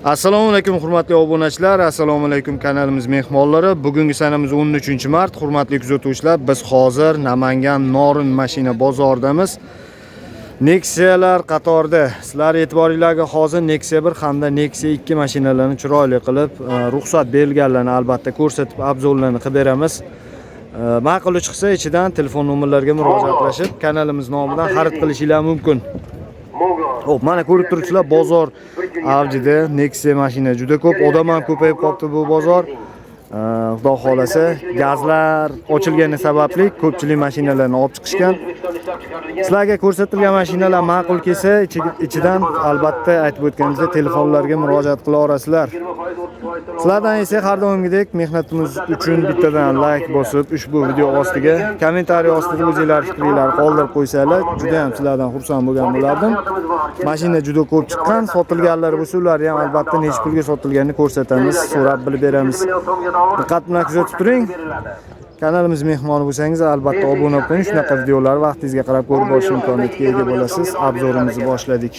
Assalomu alaykum hurmatli obunachilar, assalomu alaykum kanalimiz mehmonlari. Bugungi sanamiz 13-mart. Hurmatli kuzatuvchilar, biz hozir Namangan Norin mashina bozoridamiz. Nexia'lar qatorida. Sizlar e'tiboringizga hozir Nexia 1 hamda Nexia 2 mashinalarini chiroyli qilib, ruxsat berilganlarini albatta ko'rsatib, obzorlarini qilib beramiz. Ma'qul chiqsa, ichidan telefon nomerlariga murojaatlashib, kanalimiz nomidan xarid qilishingiz mumkin. Hop, mana ko'rib turibsizlar, bozor avjida, Nexia mashina juda ko'p, odam ham ko'payib qolibdi bu bozor. Xudo xolasa, gazlar ochilgani sababli ko'pchilik mashinalarni olib chiqishgan. Sizlarga ko'rsatilgan mashinalar ma'qul kelsa, ichidan albatta aytib o'tganimizda telefonlarga murojaat qila olasizlar. Sizlardan esa har doimgidek mehnatimiz uchun bittadan like bosib, ushbu video ostiga, kommentariy ostiga o'zingizlar fikringizni qoldirib qo'ysanglar, juda ham sizlardan xursand bo'lgan bo'lardim. Mashina juda ko'p chiqqan, sotilganlar bo'lsa, ularni ham albatta necha pulga sotilganini ko'rsatamiz, so'rab bilib beramiz. Diqqat bilan kuzatib turing. Kanalimiz mehmoni bo'lsangiz, albatta obuna bo'ling. Shunaqa videolar vaqtingizga qarab ko'rib olish imkoniyatiga ega bo'lasiz. Obzorimizni boshladik.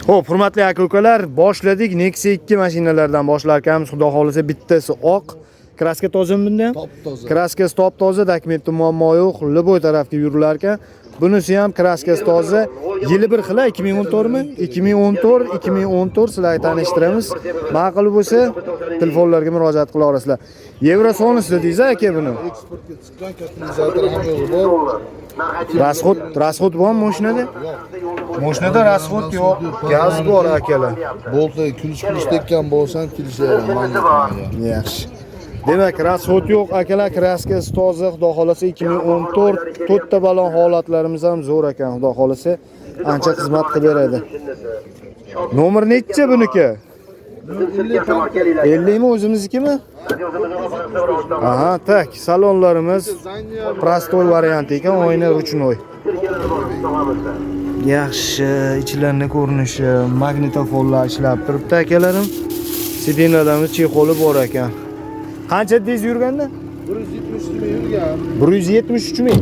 Xo'p, hurmatli aka-ukalar, boshladik. Nexia 2 mashinalardan boshlar ekanmiz. Xudo xolasa bittasi oq. Kraska tozami bunda? Top toza. Kraskasi top toza, dokumentda muammo yo'q. Liboy tarafga yurilar ekan. Bunisi ham kraskasi toza. Yili bir xil 2014 mi? 2014 sizlarga tanishtiramiz. Ma'qul bo'lsa, telefonlarga murojaat qila olasizlar. Yevro sonisi dedingiz aka buni. Eksportga chiqqan katalizator ham bor. Rasxod bormi mashinada? Mashinada rasxod yo'q, gaz bor akalar. Bo'lsa, kulish tekkan bo'lsan, kelishadi. Yaxshi. Demak, rasxod yo'q akalar, kraskasi toza, xudo xolasa 2014, to'rtta balon holatlarimiz ham zo'r ekan, xudo xolasa ancha xizmat qilib beradi. Nomer necha buniki? 50 mi o'zimiznikimi? Aha, tak, salonlarimiz prostoy variant ekan, oyna ruchnoy. Yaxshi, ichlarning ko'rinishi, magnitofonlar ishlab turibdi akalarim. Sidinalarimiz chexoli bor ekan. Qancha dediz yurganda? 172 ming yurgan. 173 ming.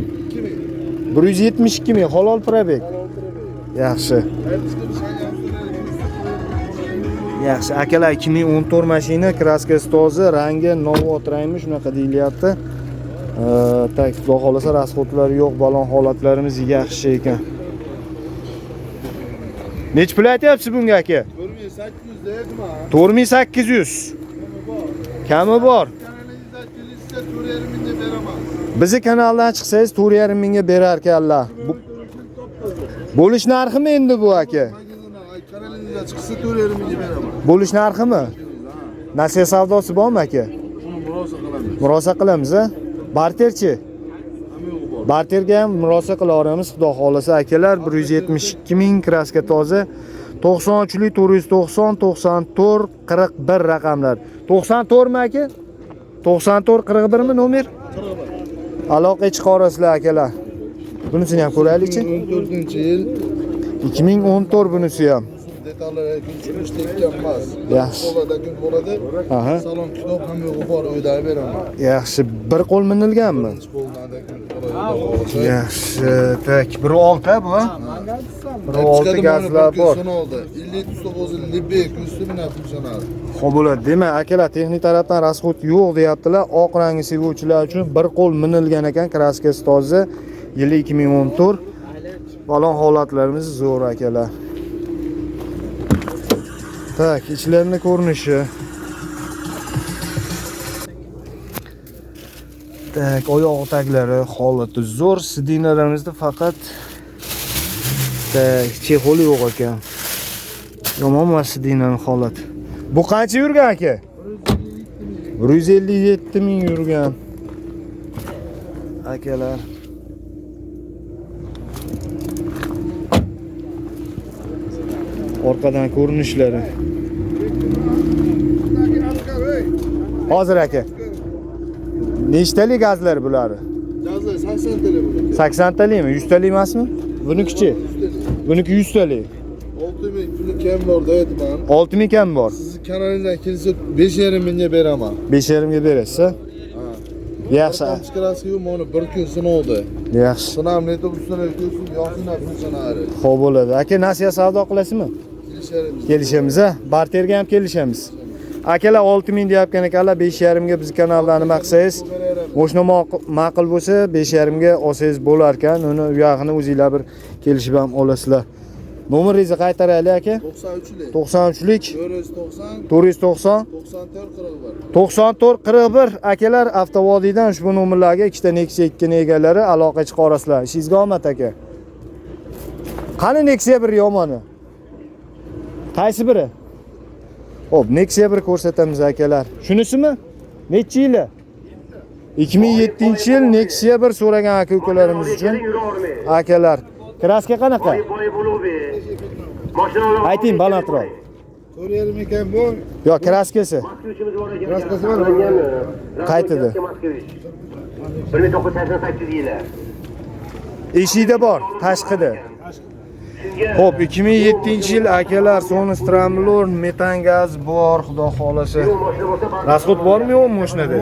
172 ming halol probek. Yaxshi. Yaxshi, akalar 2014 mashina, kraskasi toza, rangi novotraymi, shunaqa deyilyapti. Tak, xudo xolasa rasxodlari yo'q, balon holatlarimiz yaxshi ekan. Nech pul aytyapsiz bunga aka? 4800 deyapman. 4800. Kami bor. Bizi kanaldan chiqsangiz 4,5 mingga berar ekanlar. Bo'lish narximi endi bu aka? Kanalingizga chiqsa 4,5 mingga beraman. Bo'lish narximi? Nasiya savdosi bormi aka? Murosa qilamiz, a? Barterchi? Barterga ham murosa qila olamiz, xudo xolasa akalar. 172 ming, kraska toza. 93lik 490, 94, 41 raqamlar. 94 mi aka? 94 41 mi nomer? 41. Aloqa chiqarasizlar akalar. Bunisini ham ko'raylik-chi. 2014-yil. 2014 bunisi ham. Detallarga kulish tekkan emas. Yaxshi. Bo'ladi. Aha. Salon kitob ham yo'q, bor uyda beraman. Yaxshi, bir qo'l minilganmi? Yaxshi, tak. 1.6 bu, ha? 1.6 gazlar bor. 59 libek ustimina funksiyonali. Xo'p bo'ladi. Demak, akalar texnik tarafdan rasxod yo'q deyaptilar. Oq rangni sevuvchilar uchun bir qo'l minilgan ekan, kraskasi toza, yili 2014. Balon holatlarimiz zo'r akalar. Tak, ichlarning ko'rinishi. Tak, oyoq taglari holati zo'r. Sidinalarimizda faqat chexoli yo'q ekan. Yomon emas sidinaning holati. Bu qancha yurgan aka? 157 ming yurgan. Akalar. Orqadan ko'rinishlari. Hozir aka. Nechtalik gazlar bular? Gazlar 80 talik. 80 talikmi? 100 talik emasmi? Buniki-chi? Buniki 100 talik. 6000 puli kam bor deyapman. 6000 kam bor. Siz kanalingizdan kelsa 5,5 mingga beraman. 5,5 ga berasiz, ha? Yaxshi. Chiqarasiz, mana bir kun sinovdi. Yaxshi. Sinamni aytib, ustuna ko'rsin, yo'qini funksiyonali. Xo'p bo'ladi. Aka, nasiya savdo qilasizmi? 5,5. Kelishamiz ha. Barterga ham kelishamiz. Akalar 6000 deyotgan ekanlar, 5,5 ga biz kanaldan nima qilsangiz, moshina ma'qul bo'lsa 5,5 ga olsangiz bo'lar ekan. Uni u yog'ini o'zingizlar bir kelishib ham olasizlar. Nomeringizni qaytaraylik aka. 93lik. 93lik 490 490 94 41. 94 41 akalar avtovodiydan ushbu nomerlarga ikkita Nexia 2 ni egalari aloqa chiqarasizlar. Ishingizga omad aka. Qani Nexia 1 yomoni? Qaysi biri? Xo'p, Nexia 1 ko'rsatamiz akalar. Shunisimi? Necha yili? 2007-yil Nexia 1 so'ragan aka-ukalarimiz uchun. Akalar, kraska qanaqa? Ayting balandroq. 4,5 ekan bu. Yo, kraskasi. Kraskasi bormi? Qaytidi? 1988 yili. Eshikda bor, tashqida. Xo'p, 2007-yil akalar Sony Stramblor metan gaz bor, xudo xolasa. Rasxod bormi yo'qmi mashinada?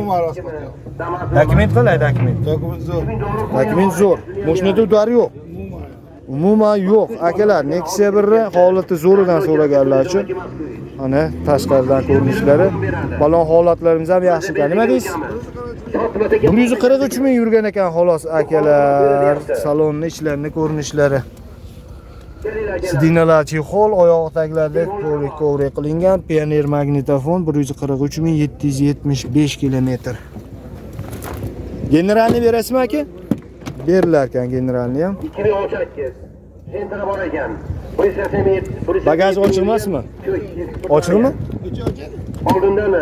Dokument qalay dokument? Dokument zo'r. Dokument zo'r. Mashinada udar yo'q. Umuman yo'q. Akalar, Nexia 1 holati zo'ridan so'raganlar uchun ana tashqaridan ko'rinishlari, balon holatlarimiz ham yaxshi ekan. Nima deysiz? 143 ming yurgan ekan xolos akalar. Salonni ichlarini ko'rinishlari. Sidinalar chexol, oyoq taglarida ko'rik qilingan, Pioneer magnitofon 143.775 kilometr. Generalni berasizmi aka? Berilar ekan generalni ham. 2018. Sentra bor ekan. Bagaj ochiq emasmi? Ochiqmi? Oldindan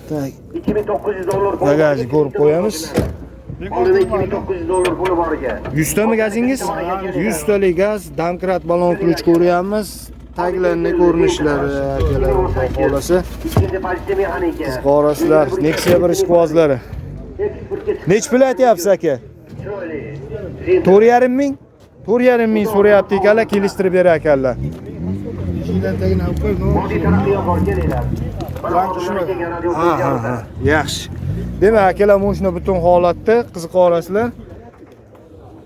Tak. 2900 dollar. Bagajni ko'rib qo'yamiz. Oldindan 2900 dollar puli bor ekan. 100 tami gazingiz? 100 talik gaz, damkrat balon ключ ko'ryapmiz. Taglarni ko'rinishlari akalar, xolasi. Ikkinchi pozitsiya mexanika. Qorasizlar, Nexia 1 ishqibozlari. Nech pul aytyapsiz aka? 4,5 ming? 4,5 ming so'rayapti ekanlar, kelishtirib berar ekanlar. Eshikdan tagini olib qo'y. Bodiy tarafiga bor kelinglar. Ha. Yaxshi. Demak, akalar mashina butun holatda qiziq olasizlar.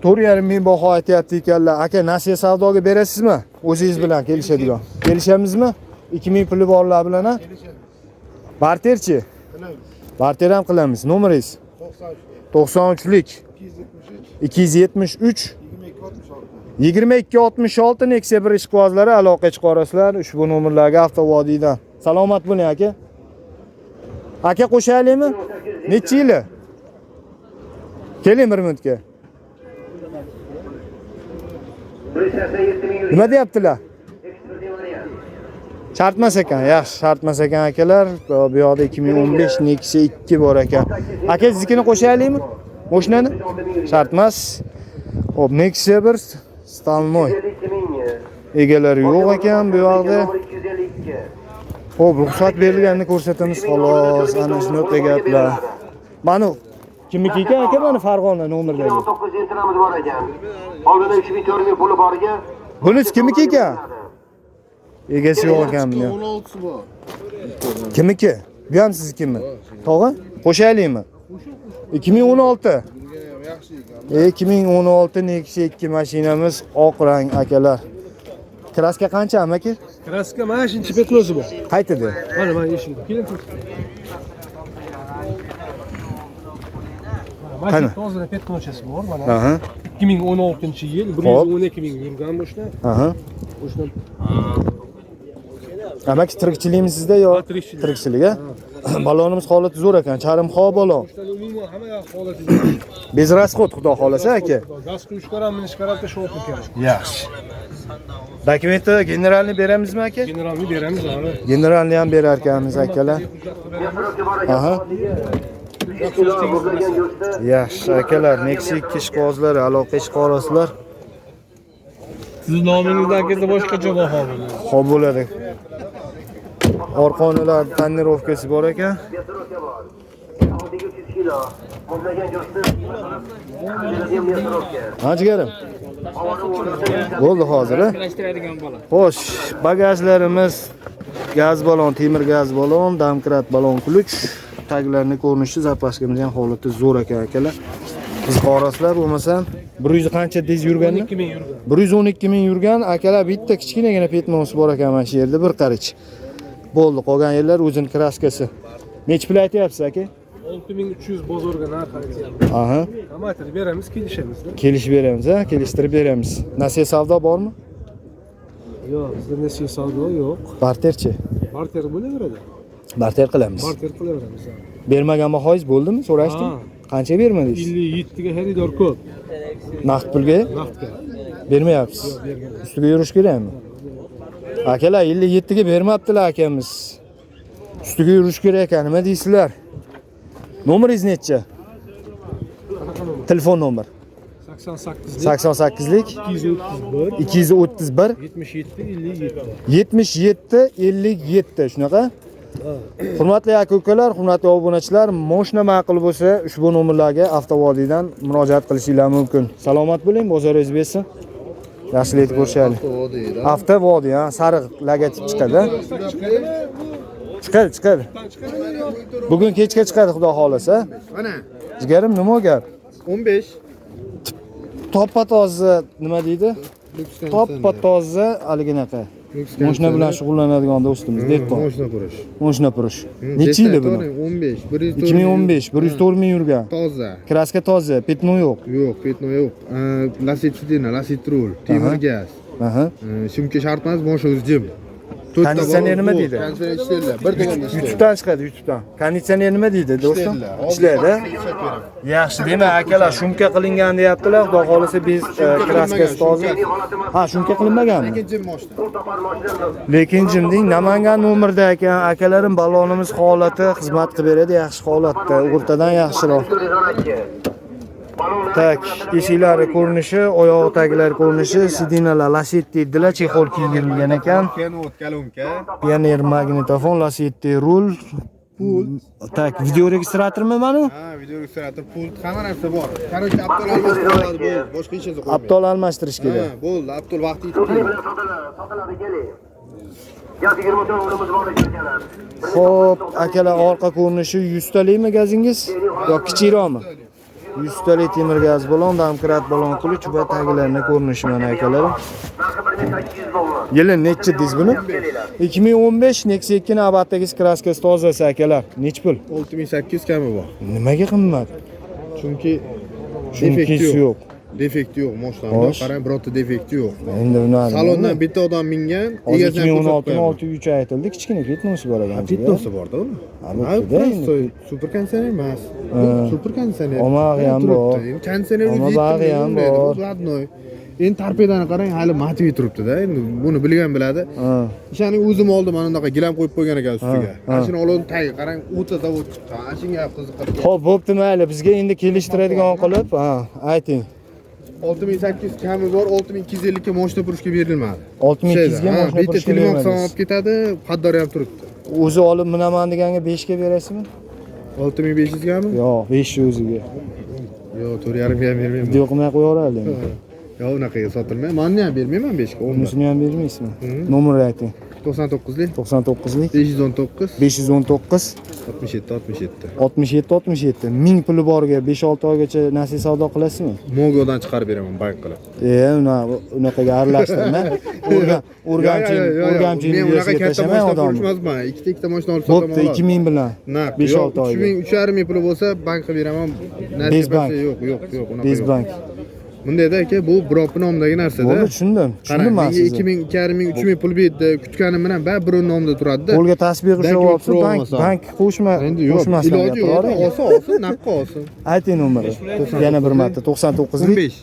4,5 ming baho aytyapti ekanlar. Aka, nasiya savdoga berasizmi? O'zingiz bilan kelishadigan. Kelishamizmi? 2000 puli borlar bilan ha? Barterchi? Barter ham qilamiz. Nomeringiz? 93lik 273 2266 Nexia 1 ishqibozlari aloqa chiqarasizlar ushbu nomerlarga avtovodiydan. Salomat bo'ling aka. Aka qo'shaylikmi? Necha yili? Keling bir minutga. Nima deyaptilar? Shartmas ekan, yaxshi, shartmas ekan akalar. Bu yoqda 2015 Nexia 2 bor ekan. Aka, siznikini qo'shaylikmi? Mashinani? Shartmas. Xo'p, Nexia 1 Stalnoy. Egalari yo'q ekan bu yoqda. Xo'p, ruxsat berilganini ko'rsatamiz xolos. Ana shunaqa gaplar. Mana kimniki ekan aka, mana Farg'ona nomerdagi. 9 sentramiz bor ekan. Oldindan 3,4 puli bor ekan. Bunisi kimniki ekan? Egasi yo'q ekan buni. 16si bor. Kimniki? Bu ham siznikimi? Tog'a? Qo'shaylikmi? 2016. Yaxshi ekan. 2016 Nexia 2 mashinamiz oq rang akalar. Kraska qancha aka? Kraska mana shuncha petnosi bor. Qaytidi? Mana eshikda. Keling. Mana toza petnochasi bor mana. Aha. 2016-yil 112 ming yurgan boshda. Aha. Boshdan. Amak tirikchilikmi sizda yo? Tirikchilik. Tirikchilik a? Balonimiz holati zo'r ekan, charimxo balon. Boshdan umuman hamma holati. Bez rasxod xudo xolasa aka. Gaz quyishkaram, minishkaram da sho'p kerak. Yaxshi. Dokumenti generalni beramizmi aka? Generalni beramiz abi. Generalni ham berar ekanmiz akalar. Aha. Yaxshi akalar, Nexia 2 ishqibozlari aloqa chiqarasizlar. Siz nomingizdan kelsa boshqacha baho bo'ladi. Xo'p bo'ladi. Orqonalar tonirovkasi bor ekan. Jigarim. Bo'ldi hozir. Xo'sh, bagajlarimiz gaz balon, temir gaz balon, damkrat balon ключ. Taglarni ko'rinishi zapaskamiz ham holati zo'r ekan akalar. Qiziqorasizlar bo'lmasam 100 qancha dez yurganni? 12 ming yurgan. 112 ming yurgan akalar bitta kichkinagina petnosi bor ekan mana shu yerda bir qarich. Bo'ldi, qolgan yerlar o'zining kraskasi. Nech pul aytyapsiz aka? 6300 bozorga narx aytyapti. Aha. Amatr beramiz, kelishamiz. Kelishib beramiz, ha? Kelishtirib beramiz. Nasiya savdo bormi? Yo'q, bizda nasiya savdo yo'q. Barterchi. Barter bo'laveradi. Barter qilamiz. Barter qilaveramiz. Bermagan bahoyingiz bo'ldimi? So'rashdim. Ha. Qancha bermadingiz? 57 ga xaridor ko'p. Naqd pulga Naqdga. bermayapsiz. Bergan. Ustiga yurish kerakmi? Akalar 57 ga bermabdilar akamiz. Ustiga yurish kerak ekan, nima deysizlar? Nomeringiz necha? Telefon nomer. 88 88lik 231 231 77 57. 77 shunaqa. Hurmatli aka-ukalar, hurmatli obunachilar, moshina ma'qul bo'lsa ushbu nomerlarga avtovodiydan murojaat qilishingiz mumkin. Salomat bo'ling, bozoringiz bersin. Yaxshilik ko'rishaylik. Avtovodiy, ha, sariq logotip chiqadi. Chiqadi. Bugun kechga chiqadi, xudo xolasa. Mana Jigarim, nima gap? 15. Toppa toza nima deydi? Toppa toza aliginaqa. Moshina bilan shug'ullanadigan do'stimiz, dehqon. Moshina qurish. Moshina qurish. Necha yili buni? 15. 2015, 104 ming yurgan. Toza. Kraska toza, petno yo'q. Yo'q, petno yo'q. Lasit sidina, lasit rul, temir gaz. Aha. Shumka shart emas, boshi o'zjim. Konditsioner nima deydi? Konditsioner ishlaydi. Bir tomonda ishlaydi. YouTube'dan chiqadi, YouTube'dan. Konditsioner nima deydi, do'stim? Ishlaydi. Yaxshi, demak, akalar shumka qilingan deyaptilar. Xudo xolasa biz kraskasi toza. Ha, shumka qilinmaganmi? Jim moshina. Lekin jimding Namangan nomerda ekan, akalarim balonimiz holati xizmat qilib beradi, yaxshi holatda, o'rtadan yaxshiroq. Tak, eshiklari ko'rinishi, oyoq taglari ko'rinishi, sidinalar Lasetti deydilar, chexol kiydirilgan ekan. Pioneer magnitofon, Lasetti rul. Tak, video registratormi mana? Ha, video registrator, pult, hamma narsa bor. Короче, Abdul almashtirish bo'ladi, boshqa hech narsa qolmaydi. Aptol almashtirish kerak. Ha, bo'ldi, Abdul vaqti yetib keldi. Sotiladi, keling. Yoz 24 o'g'limiz bor ekanlar. Xo'p, akalar, orqa ko'rinishi 100 talikmi gazingiz yoki kichikroqmi? 100 talik temir gaz balon, domkrat balon qilish va taglarini ko'rinishi mana akalarim. Narxi 1800 dollar. Yili nechi deyiz buni? 2015 Nexia 2 navbatdagi kraskasi tozasi akalar. Nech pul? 6800 kami bor. Nimaga qimmat? Chunki Chunki yo'q. Defekti yo'q moshlarda. Qarang, birorta defekti yo'q. Endi ularni Salondan bitta odam mingan, egasidan 2016 603 aytildi, kichkina petnosi bor ekan. Petnosi bor-da uni. Ha, prosto super konditsioner emas. Super konditsioner. Omag'i ham bor. Konditsioner Omag'i ham bor. Endi torpedani qarang, hali matvi turibdi-da. Endi buni bilgan biladi. Ishaning o'zim oldim, mana bunaqa gilam qo'yib qo'ygan ekan ustiga. Mashina olib tagi qarang, o'ta zavod chiqdi. Ana shunga ham qiziqib. Xo'p, bo'pti, mayli. Bizga endi kelishtiradigan qilib, ayting. 6800 kami bor, 6250 ga moshina purishga berilmadi. 6200 ga moshina bitta purishga telefon berilmadi. olib ketadi, qaddori ham turibdi. O'zi olib minaman deganga 5 ga berasizmi? 6500 gami? Yo'q, 5 o'ziga. Yo'q, 4,5 ga ham bermayman. Video qilmay qo'yaveradi. Yo'q, unaqaga sotilmaydi. Meni ham bermayman 5 ga. Unisini ham bermaysizmi? Nomerni ayting. 99lik 99lik 519 519 67 67 1000 puli borga 5-6 oygacha nasiya savdo qilasizmi? Mogodan chiqarib beraman bank qilib. Unaqaga aralashtirma. O'rgamchi universitetga tashamay odamni. Ikkita mashina olib sotaman. Bo'pti, 2000 bilan 5-6 oyga. 3,5 puli bo'lsa bank qilib beraman. Bezbank. Yo'q, unaqa. Bezbank. Bundayda aka, bu Brop nomidagi narsa-da. Bo'ldi, tushundim. Tushundim men sizni. 2000, 2000, 3000 pul berdi, kutganim bilan bir nomida turadi-da. Qo'lga tasbih ushlab olsa, bank qo'shma, Endi yo'q, iloji yo'q, olsin, naqqa olsin. Ayting nomerni. Yana bir marta 99lik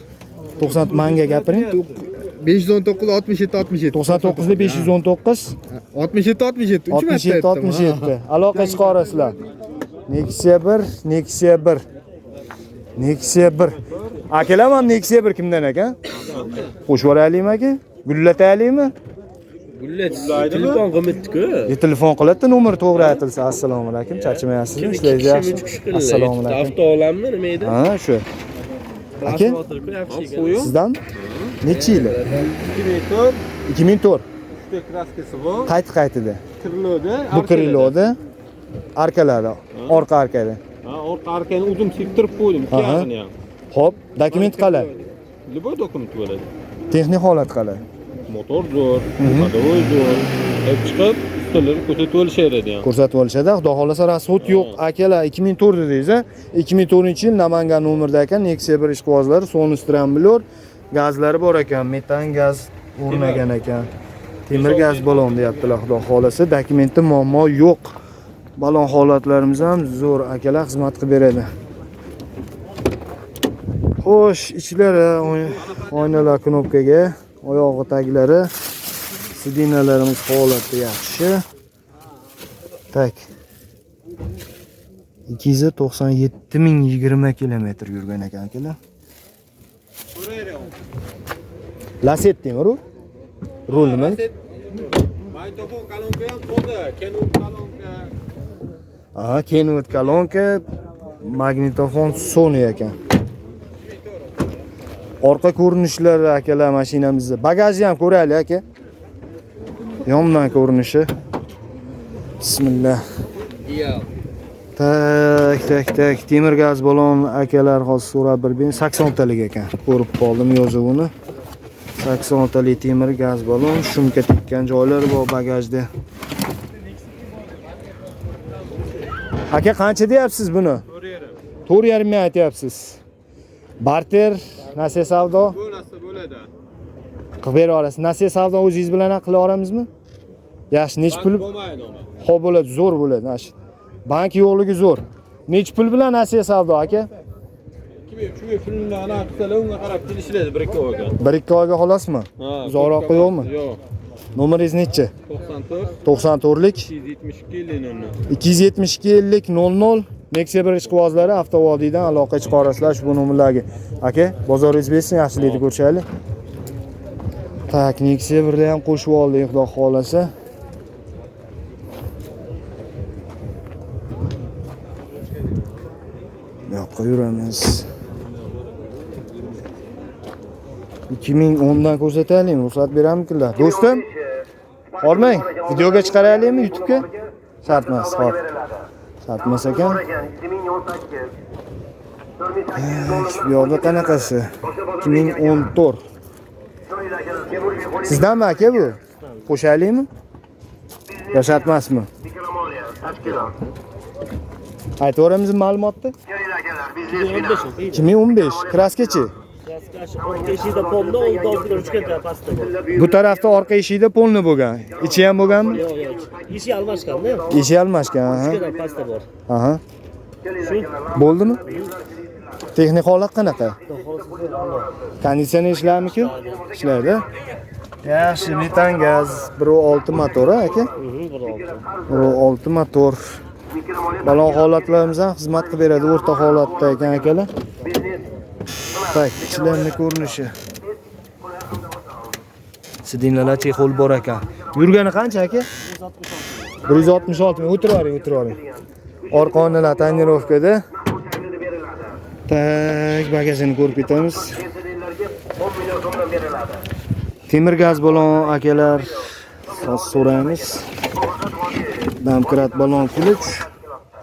90 manga gapiring. 519 67 67. 99lik 519 67 3 marta aytdim. 67. Aloqa chiqarasizlar. Nexia 1. Akalar, men Nexia 1 kimdan ekan? Qo'shib yuboraylikmi aka? Gullataylikmi? Telefon qilibdi-ku. Telefon qiladi, nomer to'g'ri aytilsa. Assalomu alaykum, charchamayapsizmi? Ishlaysiz yaxshi. Assalomu alaykum. Avto olammi, nima edi? Ha, shu. Aka, sizdan necha yil? 2004. Kraskasi bor. Qaytida. Kirloda. Bu kiriloda. Arkalari, orqa arkada. Ha, orqa arkani uzun sektirib qo'ydim, ikki yog'ini ham. Xo'p, dokument qalay? Любой dokument bo'ladi. Texnik holat qalay? Motor zo'r, hadovoy zo'r. Hep chiqib, ustalar ko'rsatib olishadi ham. Ko'rsatib olishadi. Xudo xolasa rasxod yo'q. Akalar 2004 dedingiz, a? 2004-yil Namangan nomerda ekan, Nexia 1 ishqibozlari, Sonus Trambler, gazlari bor ekan, metan gaz o'rnagan ekan. Temir gaz balon deyaptilar, xudo xolasa. Dokumentda muammo yo'q. Balon holatlarimiz ham zo'r, akalar xizmat qilib beradi. Xo'sh, ichlari oynalar knopkaga, oyog'i taglari, sidinalarimiz holati yaxshi. Tak. 297.020 kilometr yurgan ekan akalar. Lasettimi rul? Rul nima? Magnitofon kolonka ham to'da, Kenwood kolonka. Aha, Kenwood kolonka, magnitofon Sony ekan. Orqa ko'rinishlari akalar mashinamizda. Bagajni ham ko'raylik aka. Yondan ko'rinishi. Bismillah. Tak. Temir gaz balon akalar hozir so'rab bir 80 talik ekan. Ko'rib qoldim yozuvini. 80 talik temir gaz balon, shumka tekkan joylari bor bagajda. Aka qancha deyapsiz buni? 4.5 ming aytyapsiz. Barter, nasiya savdo Bo'lasa bo'ladi. qilib bera olasiz. Nasiya savdo o'zingiz bilan ham qila olamizmi? Yaxshi, nech pul? Bo'lmaydi uni. Xo'p bo'ladi, zo'r bo'ladi. Bank yo'qligi zo'r. Nech pul bilan nasiya savdo aka? Kimga filmni ana qilsalar unga qarab kelishadi 1-2 oyga. 1-2 oyga xolasmi? Uzoqroq yo'qmi? Yo'q. Nomeringiz nechi? 94 94lik 272 272 00 Nexia 1 ishqibozlari avtovodiydan aloqa chiqarasizlar ushbu nomerlarga. Aka, bozoringiz bersin, yaxshilikni ko'rishaylik. Tak, Nexia 1da ham qo'shib oldik, xudo xolasa. Yo'qqa yuramiz. 2010 dan ko'rsataylikmi? Ruxsat beramizlar. Do'stim, olmang. Videoga chiqaraylikmi YouTube'ga? Shart emas, xo'p. Shart emas ekan. 2018. Bu yoqda qanaqasi? 2014. Sizdanmi aka bu? Qo'shaylikmi? Yo shart emasmi? Aytaveramizmi ma'lumotni? 2015. Kraskachi. Orqa eshikda polni, oldida uchga pastda bor. Bu tarafda orqa eshikda polni bo'lgan. Ichi ham bo'lganmi? Yo'q. Eshik almashganda. Eshik almashgan, ha. Uchga pastda bor. Aha. Bo'ldimi? Texnik holat qanaqa? Konditsioner ishlarmi-ku? Ishlaydi. Yaxshi, metan gaz 1.6 motor aka. 1.6 motor. Balon holatlarimiz ham xizmat qilib beradi, o'rta holatda ekan akalar. Tak, ichlarni ko'rinishi. Sidinalar chexol bor ekan. Yurgani qancha aka? 166 ming. O'tiravering. Orqa oynalar tonirovkada. Tak, bagajini ko'rib ketamiz. 10 million so'mdan beriladi. Temir gaz balon akalar, so'raymiz. Damkrat balon ключ.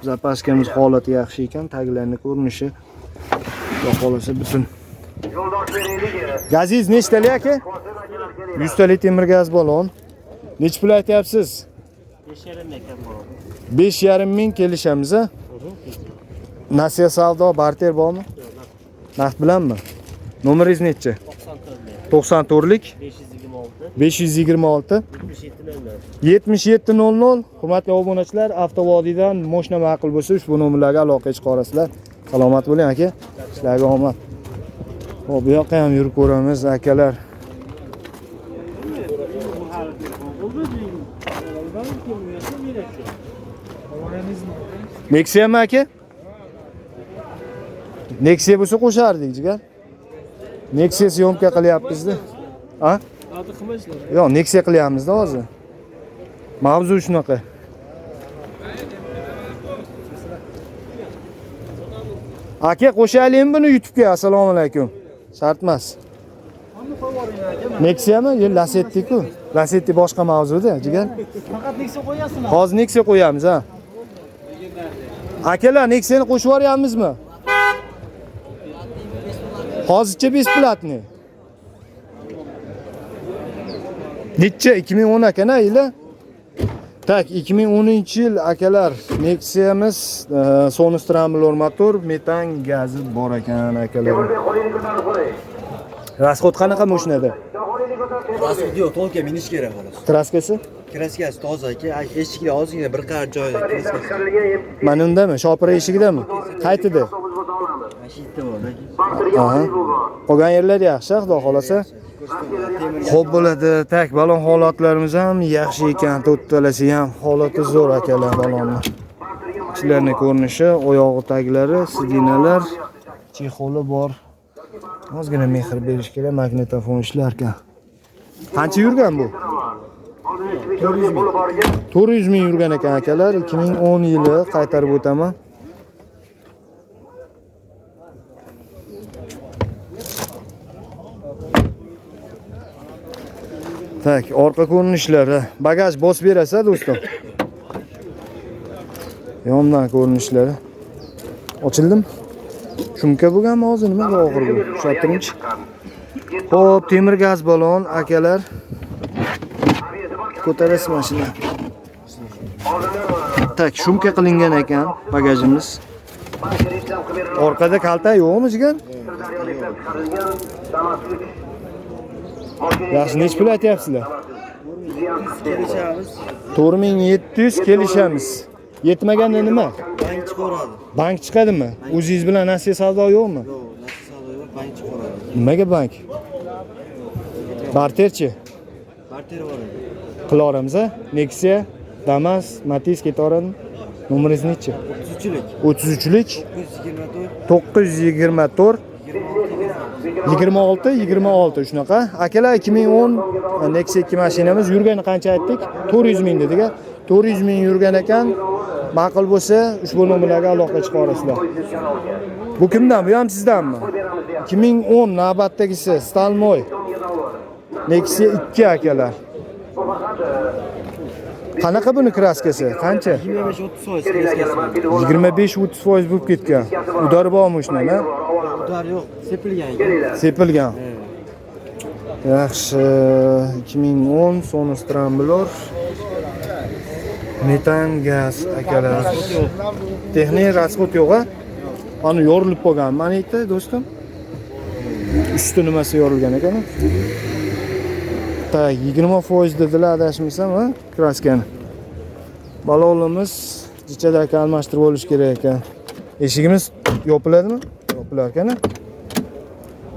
Zapashkamiz holati yaxshi ekan, taglarni ko'rinishi. Xudo xolasa butun. Yo'ldosh beraylik. Gazingiz nechtalik aka? 100 talik temir gaz balon. Nech pul aytyapsiz? 5.5 ming kelishamiz a? Nasiya savdo, barter bormi? Naqd bilanmi? Nomeringiz nechi? 94lik 526 7700. Hurmatli obunachilar, avtovodiydan moshina ma'qul bo'lsa, ushbu nomerlarga aloqa chiqarasizlar. Salomat bo'ling aka. Sizlarga omad. Xo'p, bu yoqqa ham yurib ko'ramiz akalar. Nexia mi aka? Nexia bo'lsa qo'shardik, jigar. Nexia syomka qilyapmiz-da. Ha? Yo'q, Nexia qilyapmiz-da hozir. Mavzu shunaqa. Aka, qo'shaylikmi buni YouTube'ga? Assalomu alaykum. Shart emas. Nexia'mi? Yo, Lasetti-ku. Lasetti boshqa mavzuda, jigar. Faqat Nexia qo'yasizmi? Hozir Nexia qo'yamiz, ha. Akalar, Nexia'ni qo'shib yuboryapmizmi? Hozircha besplatniy. Necha 2010 akana yili? Tak, 2010-yil akalar. Nexia'miz Sonus Trambler motor, metan gazi bor ekan akalar. Rasxod qanaqa mashinada? Rasxod yo'q, to'nka minish kerak xolos. Kraskasi? Kraskasi toza aka, eshiklar ozgina bir qar joyda kraskasi. Mana undami? Shopira eshigidami? Qaytida? Mashina bor lekin. Aha. Qolgan yerlar yaxshi, xudo xolasa. Xo'p bo'ladi. Tak, balon holatlarimiz ham yaxshi ekan. To'ttalasi ham holati zo'r akalar balonni. Ichlarning ko'rinishi, oyog'i taglari, sidinalar, chexoli bor. Ozgina mehr berish kerak, magnitofon ishlar ekan. Qancha yurgan bu? 400 ming yurgan ekan akalar. 2010 yili qaytarib o'taman. Tak, orqa ko'rinishlari. Bagaj bosib berasa, do'stim. Yondan ko'rinishlari. Ochildim. Shumka bo'lganmi hozir nimaga og'ir bu? Ushlab turingchi. Xo'p, temir gaz balon akalar. Ko'tarasiz mashina. Tak, shumka qilingan ekan bagajimiz. Orqada kalta yo'qmi jigan? Yaxshi, nech pul aytyapsizlar? 4700 kelishamiz. Yetmaganda nima? Bank chiqaradi. Bank chiqadimi? O'zingiz bilan nasiya savdo yo'qmi? Yo'q, nasiya savdo yo'q, bank chiqaradi. Nimaga bank? Barterchi. Barter bor edi. Qilaveramiz a? Nexia, Damas, Matiz ketaveradimi? Nomeringiz nechi? 33lik. 33lik 924 924 26 shunaqa. Akalar 2010 Nexia 2 mashinamiz yurgani qancha aytdik? 400 ming dedik. 400 ming yurgan ekan. Ma'qul bo'lsa ushbu nomerlarga aloqa chiqarasizlar. Bu kimdan? Bu ham sizdanmi? 2010 navbatdagisi Stalmoy. Nexia 2 akalar. Qanaqa buni kraskasi? Qancha? 25-30% kraskasi. 25-30% bo'lib ketgan. Udar bormi shundan, ha? Udar yo'q, sepilgan ekan. Sepilgan. Yaxshi. 2010 Sonus Trambler. Metan gaz akalar. Texnik rasxod yo'q-a? Ani yorilib qolgan. Mana aytdi do'stim. Usti nimasi yorilgan ekan? Tak, 20% dedilar, adashmasam, ha? Kraskani. Balonimiz jichadagi almashtirib olish kerak ekan. Eshigimiz yopiladimi? Yopilar ekan.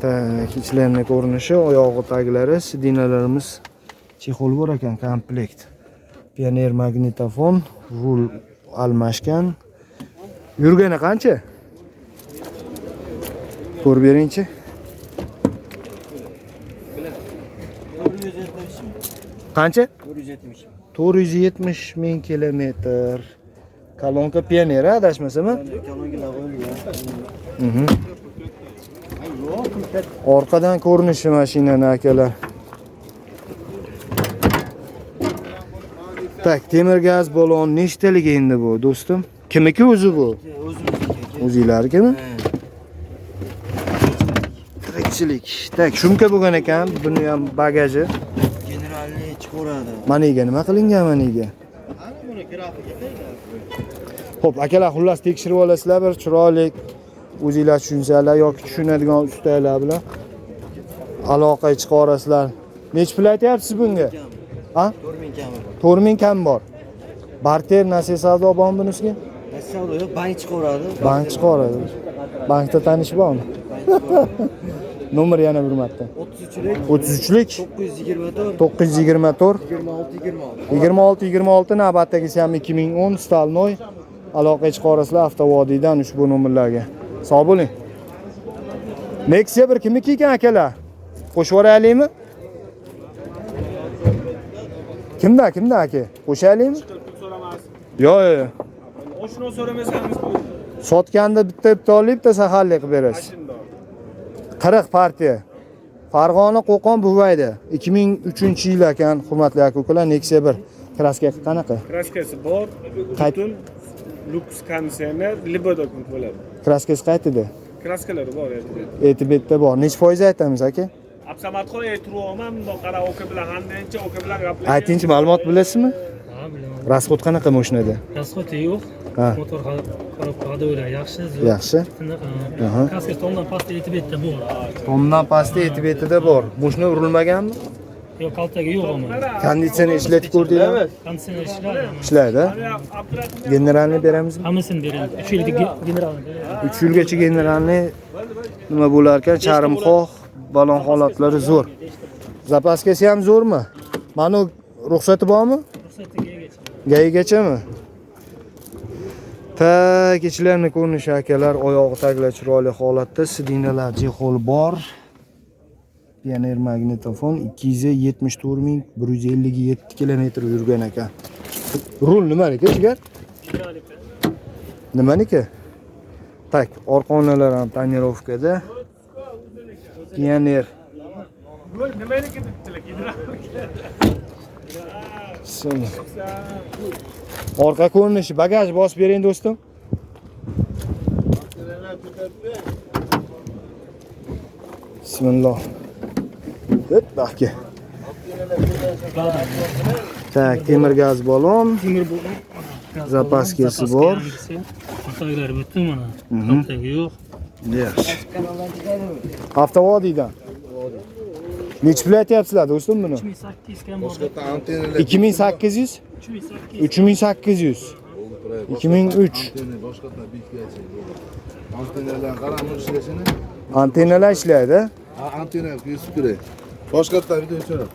Tak, ichlarning ko'rinishi, oyog'i taglari, sidinalarimiz chexol bor ekan, komplekt. Pioneer magnitofon, rul almashgan. Yurgani qancha? Ko'rib beringchi. 470. Qancha? 470. 470 ming kilometr. Kolonka Pioneer adashmasam. Kolonkalar bo'lgan. Orqadan ko'rinishi mashinani akalar. Tak, temir gaz balon nechtaligi endi bu, do'stim? Kimniki o'zi bu? O'zimizniki. O'zinglarnikimi? Tirikchilik. Tak, shumka bo'lgan ekan, buni ham bagaji. Generalniy chiqaradi. Maniga nima qilingan maniga? Xo'p, akalar, xullas tekshirib olasizlar, bir chiroyli o'zinglar tushunsanglar yoki tushunadigan ustalar bilan aloqaga chiqarasizlar. Nech pul aytyapsiz bunga? Ha? 4000 kami. 4000 kam bor. Barter nasiya savdo bormi bunisiga? Nasiya savdo yo'q, bank chiqaradi. Bank chiqaradi. Bankda tanish bormi? Nomer yana bir marta. 33lik 33lik 924 924 26 26 navbatdagisi ham 2010 Stalnoy. Aloqaga chiqarasizlar avtovodiydan ushbu nomerlarga. Sog' bo'ling. Nexia bir kimniki ekan akalar? Qo'shib yuboraylikmi? Kimda aka? Qo'shaylikmi? Yo'q. Oshno so'ramasangiz bu. Sotganda bitta olib, bitta saharlik qilib berasiz. 40 partiya. Farg'ona Qo'qon Buvayda 2003-yil ekan, hurmatli aka-ukalar, Nexia 1. Kraska qanaqa? Kraskasi bor. Butun Lux konditsioner liboda bo'ladi. Kraskasi qaytida? Kraskalari bor Etibetda bor. Necha foiz aytamiz aka? Absamatxon aytibman, bundoq qara oka bilan handincha oka bilan gaplashib. Aytingchi, ma'lumot bilasizmi? Ha, bilaman. Rasxod qanaqa mashinada? Rasxoti yo'q. Ha. Motor qarab qo'yadi, yaxshi. Yaxshi. Aha. Kaska tomdan pastda yetib etdi bu. Tomdan pastda etibetida bor. Mashina urilmaganmi? Yo'q, kaltagi yo'q ama. Konditsioner ishlatib ko'rdinglarmi? Konditsioner ishlaydi. Ishlaydi. Generalni beramizmi? Hammasini beraman. 3 yillik general. 3 yilgacha generalni nima bo'lar ekan? Charimxoh, balon holatlari zo'r. Zapaskasi ham zo'rmi? Mana ruxsati bormi? Ruxsatiga egacha. Gaygachami? Tak, ichlarni ko'rinishi akalar, oyog'i taglar chiroyli holatda, sidinalar jehol bor. Pioneer magnitofon 274.157 kilometr yurgan ekan. Rul nimaniki, jigar? Nimaniki? Tak, orqa onalar ham tonirovkada. Pioneer. Nimaniki debdilar? Orqa ko'rinishi, bagaj bosib bering do'stim. Bismillah. Aka. Tak, temir gaz balon, Temir bo'lgan. zapaskasi bor. Motorlar butun mana. Kaltagi yo'q. Yaxshi. Avtovodiydan. Necha pul aytyapsizlar do'stim buni? 2008 ga model. 2800, 3800. 3800, 2003. Antenalar qarang ishlashini. Antenalar ishlaydi. Antena kesib kerak. Boshqatdan video so'rab.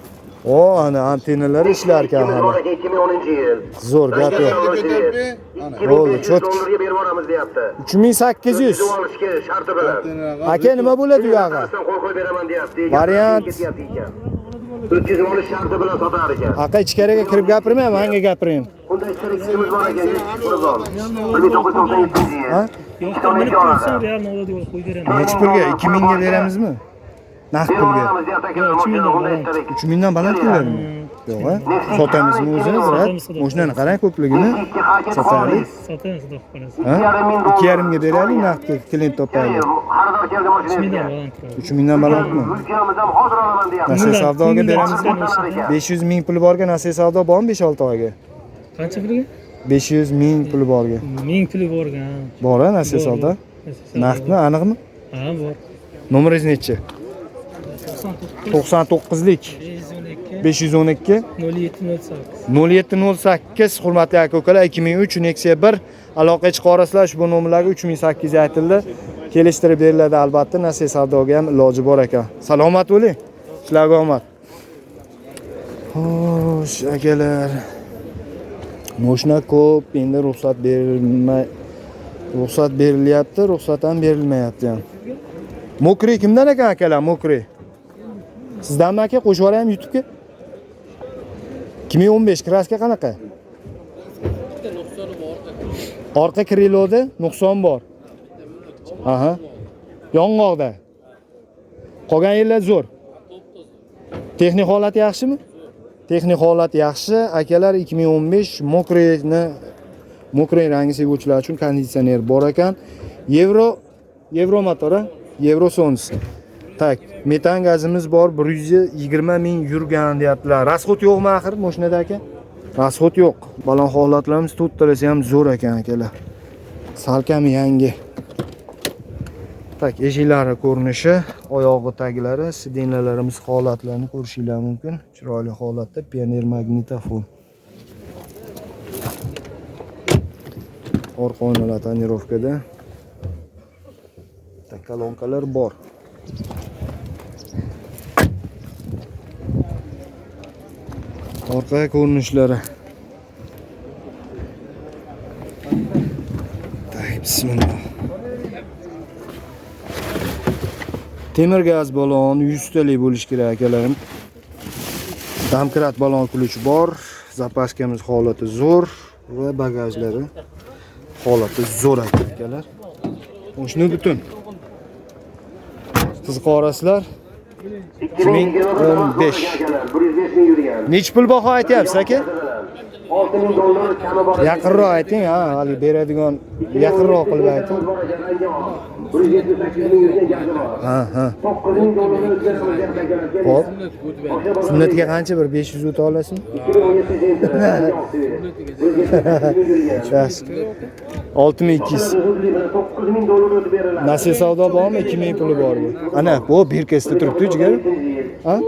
O, ana antenalar ishlar ekan hali. 2010-yil. Zo'r gap yo'q. Bo'ldi, cho'tk. $2000 berib olamiz deyapti. 3800. Olishga sharti bilan. Aka nima bo'ladi u yog'i? Qo'l qo'yib beraman deyapti. Variant. 300 olish sharti bilan sotar ekan. Aka ichkariga kirib gapirmayman, menga gapiring. Unda ishtirokchimiz bor ekan. 1997-yil. Ha? Yo'q, minib tursin, real nolga qo'yib beraman. Necha pulga? 2000 ga beramizmi? Naqd pulga. 3000 dan baland pullarmi? Yo'q, ha? Sotamizmi o'zimiz, mashinani qarang ko'pligini. Sotamiz. Sotamiz, xudo xohlasa. Ha? 2,5 ga beraylik, naqd klient topaylik. Xaridor keldi mashinaga. 3000 dan baland turadi. 3000 dan balandmi? Mulkimiz ham hozir olaman deyapti. Nasiya savdoga beramizmi? 500 ming puli borga nasiya savdo bormi 5-6 oyga? Qancha pulga? 500 ming puli borga. 1000 puli borgan. Bor, ha, nasiya savdo? Naqdmi, aniqmi? Ha, bor. Nomeringiz nechi? 99lik 512 0708. Hurmatli aka-ukalar, 2003 Nexia 1 aloqaga chiqarasizlar. Ushbu nomerlarga 3800 aytildi. Kelishtirib beriladi albatta. Nasiya savdoga ham iloji bor ekan. Salomat bo'ling. Sizlarga omad. Xo'sh, akalar. Mashina ko'p, endi ruxsat berilyapti, ruxsat ham berilmayapti ham. Mokri kimdan ekan akalar, Mokri? Sizdanmi aka? Qo'shib yuboray ham YouTube'ga. 2015 kraska qanaqa? Orqa kriloda nuqson bor. Aha. Yong'oqda. Qolgan yerlar zo'r. Texnik holat yaxshimi? Texnik holat yaxshi. Akalar 2015 Mokri rangi sevuvchilar uchun konditsioner bor ekan. Yevro motor, Yevro Sons. Tak, metan gazimiz bor, 120 ming yurgan deyaptilar. Rasxod yo'qmi axir mashinada aka? Rasxod yo'q. Balon holatlarimiz to'rttalasi ham zo'r ekan akalar. Salkam yangi. Tak, eshiklari ko'rinishi, oyog'i taglari, sidinalarimiz holatlarini ko'rishingiz mumkin. Chiroyli holatda Pioneer magnitofon. Orqa onalar tonirovkada. Tak, kolonkalar bor. Orqa ko'rinishlari. Bismillah. Temir gaz balon 100 talik bo'lish kerak akalarim. Damkrat balon qilish bor. Zapaskamiz holati zo'r va bagajlari holati zo'r akalar. Mashina butun. Qiziqarasizlar. 2015. 105 ming yurgan. Nech pul baho aytyapsiz aka? $6,000 kami bor. Yaqinroq ayting, ha, hali beradigan yaqinroq qilib ayting. 178,000 yurgan gazi bor. Ha, ha. $9,000 o'zgartirib Hop. Sunnatiga qancha bir 500 o'ta olasin? 2017 Yaxshi. 6200. $9,000 o'tib beriladi. Nasiya savdo bormi? 2000 puli bormi? Ana, bu birkasida turibdi, jigar. Ha?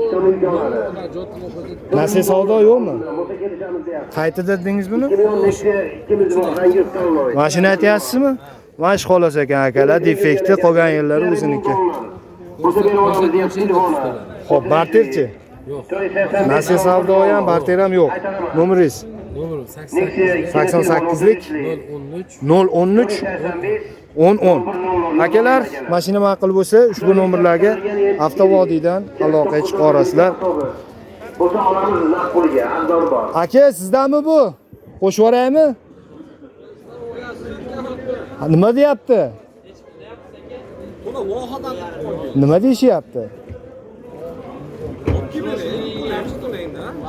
Nasiya savdo yo'qmi? Qayta dedingiz buni? 2,000 bor, rangi tanloy. Mashina aytyapsizmi? Mana shu xolos ekan akalar, defekti qolgan yerlari o'ziniki. Bo'lsa berib olamiz deyapti telefonni. Xo'p, barterchi? Nasiya savdo ham, barter ham yo'q. Nomeringiz? Nexia 88lik 013 1010. Akalar, mashina ma'qul bo'lsa, ushbu nomerlarga avtovodiydan aloqa chiqa olasizlar. Bo'lsa olamiz naqd pulga, arzon bor. Aka, sizdanmi bu? Qo'shib yuboraymi? Nima deyapti? Nima deyishyapti?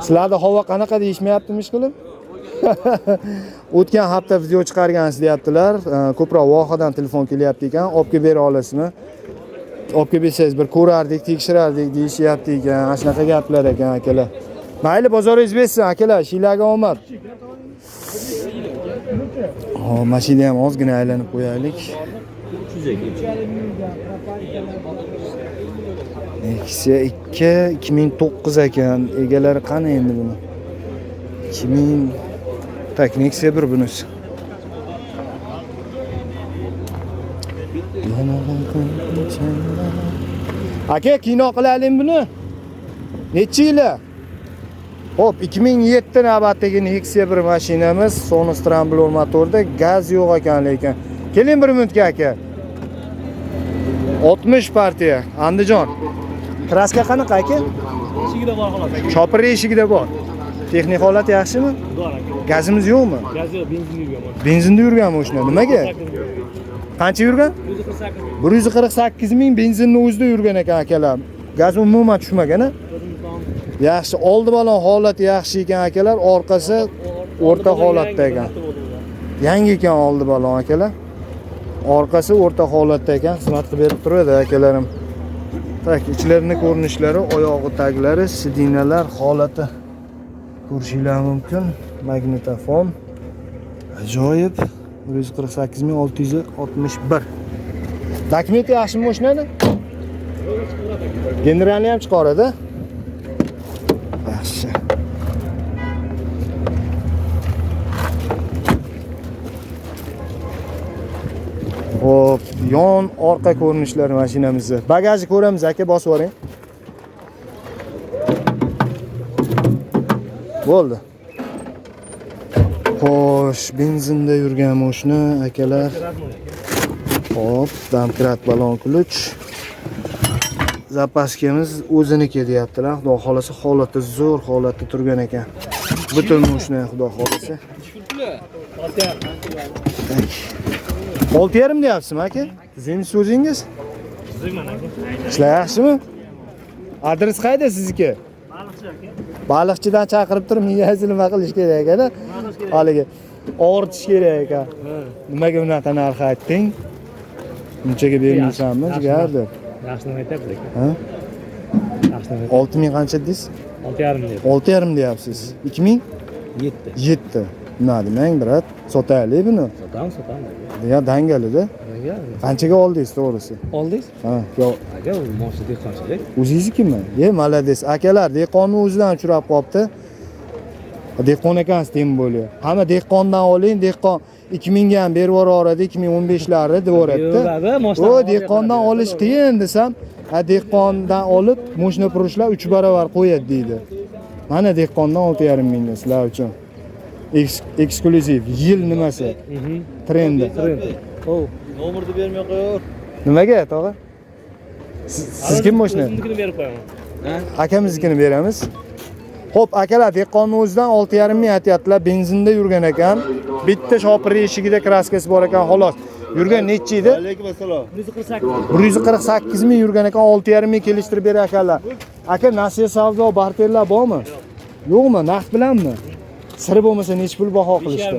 Sizlarda havo qanaqa deyishmayaptimi qilib? O'tgan hafta video chiqargansiz deyaptilar. Ko'proq vohadan telefon kelyapti ekan. Olib kelib bera olasizmi? Olib kelib bersangiz bir ko'rardik, tekshirardik deyishyapti ekan. Ana shunaqa gaplar ekan akalar. Mayli, bozoringiz bersin akalar, ishlarga omad. Hop, mashina ham ozgina aylanib qo'yaylik. Nexia 2 2009 ekan. Egalari qani endi buni? 2000 tak Nexia 1 bunisi. Aka, kino qilaylik buni. Necha yili? Hop, 2007 navbatdagi Nexia 1 mashinamiz, Sonos Scrambler motorda, gaz yo'q ekan lekin. Keling bir minutga aka. 60 partiya, Andijon. Kraska qanaqa aka? Eshigida bor xolos. Chopir eshigida bor. Texnik holat yaxshimi? Bor aka. Gazimiz yo'qmi? Gaz yo'q, benzin yurgan. Benzinda yurganmi o'shna? Nimaga? Qancha yurgan? 148. 148 ming benzinni o'zida yurgan ekan akalar. Gaz umuman tushmagan-a? Yaxshi, oldi balon holati yaxshi ekan akalar, orqasi o'rta holatda ekan. Yangi ekan oldi balon akalar. Orqasi o'rta holatda ekan, xizmat qilib berib turadi akalarim. Tak, ichlarini ko'rinishlari, oyog'i taglari, sidinalar holati ko'rishingiz mumkin. Magnitofon ajoyib. 148,661. Dokumenti yaxshimi o'shnani? Generalni ham chiqaradi. Yaxshi. Hop, yon orqa ko'rinishlari mashinamizni. Bagajni ko'ramiz aka, bosib yuboring. Bo'ldi. Xo'sh, benzinda yurgan mashina akalar. Hop, damkrat balon ключ. Zapaskamiz o'ziniki deyaptilar. Xudo xolasa holati zo'r holatda turgan ekan. Butun mashina xudo xolasa. 6,5 deyapsizmi aka? Sizingiz so'zingiz? Sizman aka. Ishlar yaxshimi? Adres qayda sizniki? Baliqchi aka. Baliqchidan chaqirib turib miyasi nima qilish kerak ekan? Haligi og'irtish kerak ekan. Nimaga bunaqa narx aytding? Bunchaga bermaysanmi, jigar deb. Yaxshini aytyapti aka. Ha? Yaxshini 6000 qancha dedingiz? 6,5 deydi. 6,5 deyapsiz. 2000? 7. Nima demang, brat? Sotaylik buni. Sotamiz. Ya dangalida. Qanchaga oldingiz, to'g'risi? Oldingiz? Ha, yo'q. Aka, u moshina dehqonchilik. O'zingiznikimi? Malades. Akalar, dehqonni o'zidan uchrab qolibdi. Dehqon ekansiz, tem bo'lıyor. Hamma dehqondan oling, dehqon 2000 ga ham berib yuboradi, 2015larni devoradi. O, dehqondan olish qiyin desam, dehqondan olib, mashina purishlar 3 barobar qo'yadi deydi. Mana dehqondan 6,5 mingga sizlar uchun. Eksklyuziv, yil nimasi? Trendi. O, Nomerni bermay qo'yaver. Nimaga, tog'a? Siz kim mashina? O'zimnikini berib qo'yaman. Akamiznikini beramiz. Xo'p, akalar, dehqonni o'zidan 6,5 ming aytyaptilar, benzinda yurgan ekan. Bitta shopir eshigida kraskasi bor ekan, xolos. Yurgan necha edi? Alaykum assalom. 148. 148 ming yurgan ekan, 6,5 ming kelishtirib berar ekanlar. Aka, nasiya savdo, barterlar bormi? Yo'qmi? Naqd bilanmi? Siri bo'lmasa necha pul baho qilishdi?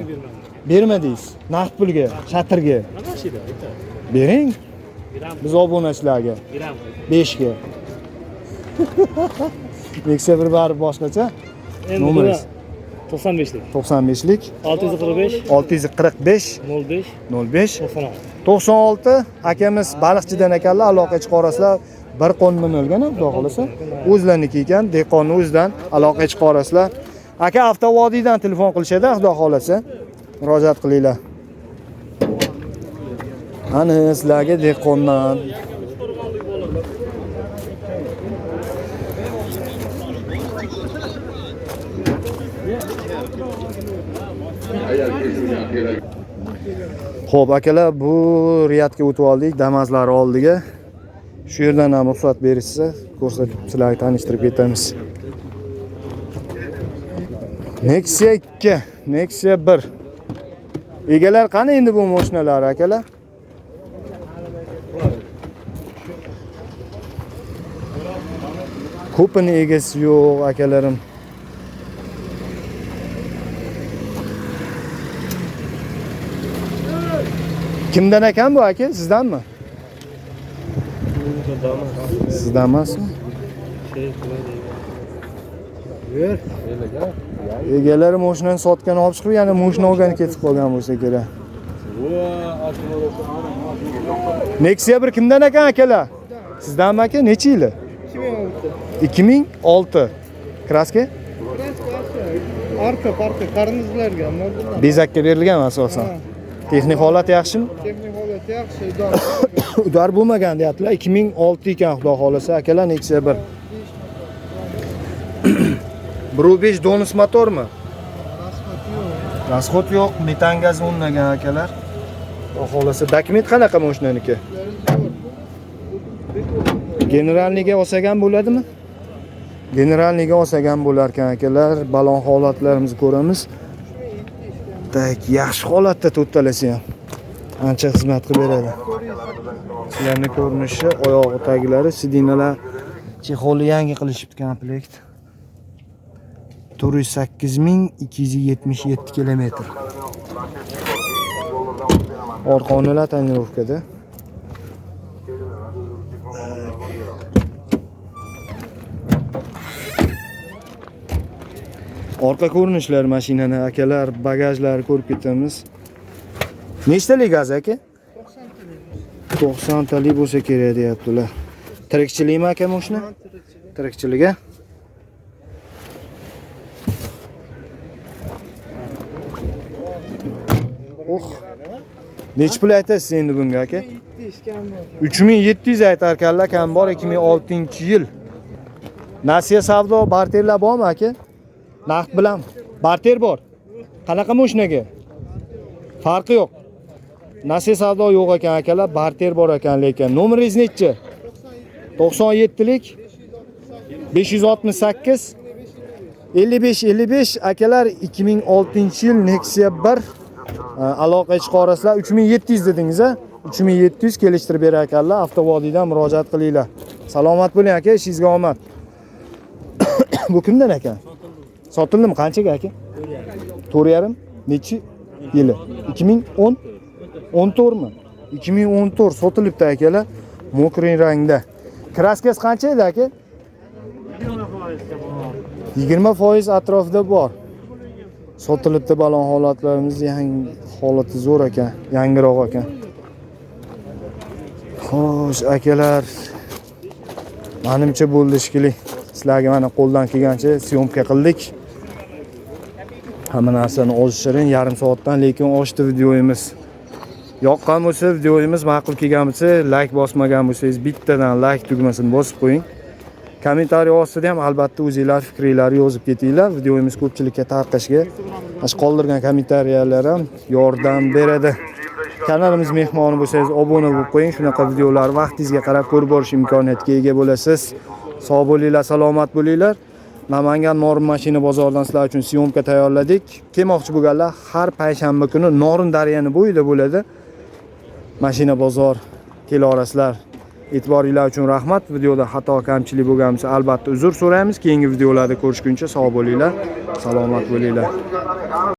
Bermadingiz. Naqd pulga, shatirga. Nima ishida? Bering. Beramiz. Biz obunachilarga Beramiz. 5 ga. Nexia bir barib boshqacha. Endi Nomeringiz? 95lik. 95lik 645 645 05 05 96. 96 akamiz baliqchidan ekanlar, aloqa chiqarasizlar. Bir qo'nmin o'lgan xudo xolasa. O'zlariniki ekan, dehqonni o'zidan aloqa chiqarasizlar. Aka avtovodiydan telefon qilishadi, xudo xolasa. Murojaat qilinglar. Ana sizlarga dehqondan Xo'p, akalar, bu riyadga o'tib oldik, Damaslar oldiga. Shu yerdan ham ruxsat berishsa, ko'rsatib sizlarga tanishtirib ketamiz. Nexia 2, Nexia 1. Egalar qani endi bu mashinalar, akalar? Ko'pini egasi yo'q, akalarim. Kimdan ekan bu aka? Sizdanmi? Sizdan emasmi? Egalari mashinani sotgan olib chiqib, yana mashina olgan ketib qolgan bo'lsa kerak. Nexia 1 kimdan ekan akalar? Sizdanmi aka? Necha yili? 2006. Kraska? Arka qarinizlarga Bezakka berilgan asosan. Texnik holat yaxshimi? texnik holat yaxshi, Udar bo'lmagan deyaptilar. 2006 ekan xudo xolasa akalar Nexia 1. 1.5 donus motormi? Rasxod yo'q, metan gaz o'rnagan akalar. Xudo xolasa dokument qanaqa mashinaniki? Generalniga olsagan bo'ladimi? Generalniga olsagan bo'lar ekan akalar. Balon holatlarimizni ko'ramiz. Tak, yaxshi holatda to'ttalasi ham. Ancha xizmat qilib beradi. Sizlarning ko'rinishi, oyog'i taglari, sidinalar chexoli yangi qilishibdi komplekt. 408.277 kilometr. Orqa onalar tonirovkada. Orqa ko'rinishlar mashinani akalar, bagajlari ko'rib ketamiz. Nechtalik gaz aka? 90 talik bo'lsa kerak deyaptilar. Tirikchilikmi aka mashina? Tirikchiliga. Necha pul aytasiz endi bunga aka? 3700 aytar ekanlar, kam bor 2006-yil. Nasiya savdo barterlar bormi aka? Naqd bilan barter bor. Qanaqa mashinaga? Farqi yo'q. Nasiya savdo yo'q ekan akalar, barter bor ekan lekin. Nomeringiz nechi? 97lik 568 55 akalar 2006-yil Nexia 1 aloqa chiqarasizlar. 3700 dedingiz a? 3700 kelishtirib berar ekanlar. Avtovodiydan murojaat qilinglar. Salomat bo'ling aka, ishingizga omad. Bu kimdan ekan? Sotildimi qanchaga aka? 4.5. Nechi yili? 2010 14 mi? 2014 sotilibdi akalar. Mokring rangda. Kraskasi qancha edi aka? 20% atrofida bor. Sotilibdi, balon holatlarimiz yangi holati zo'r ekan, yangiroq ekan. Xo'sh, akalar, menimcha bo'ldi shekilli. Sizlarga mana qo'ldan kelgancha syomka qildik. Hamma narsani oshirib, yarim soatdan, lekin oshdi videoyimiz. Yoqqan bo'lsa, videoyimiz ma'qul kelgan bo'lsa, like bosmagan bo'lsangiz, bittadan like tugmasini bosib qo'ying. Kommentariy ostida ham albatta o'zingizlar fikringizni yozib ketinglar. Videoyimiz ko'pchilikka tarqashiga qoldirgan kommentariyalar ham yordam beradi. Kanalimiz mehmoni bo'lsangiz, obuna bo'lib qo'ying. Shunaqa videolar vaqtingizga qarab ko'rib borish imkoniyatiga ega bo'lasiz. Sog' bo'linglar, salomat bo'linglar. Namangan Norin mashina bozoridan sizlar uchun syomka tayyorladik. Kelmoqchi bo'lganlar har payshanba kuni Norin daryani bo'yida bo'ladi. Mashina bozor kela olasizlar. E'tiboringlar uchun rahmat. Videoda xato kamchilik bo'lgan bo'lsa albatta uzr so'raymiz. Keyingi videolarda ko'rishguncha sog' bo'linglar, salomat bo'linglar.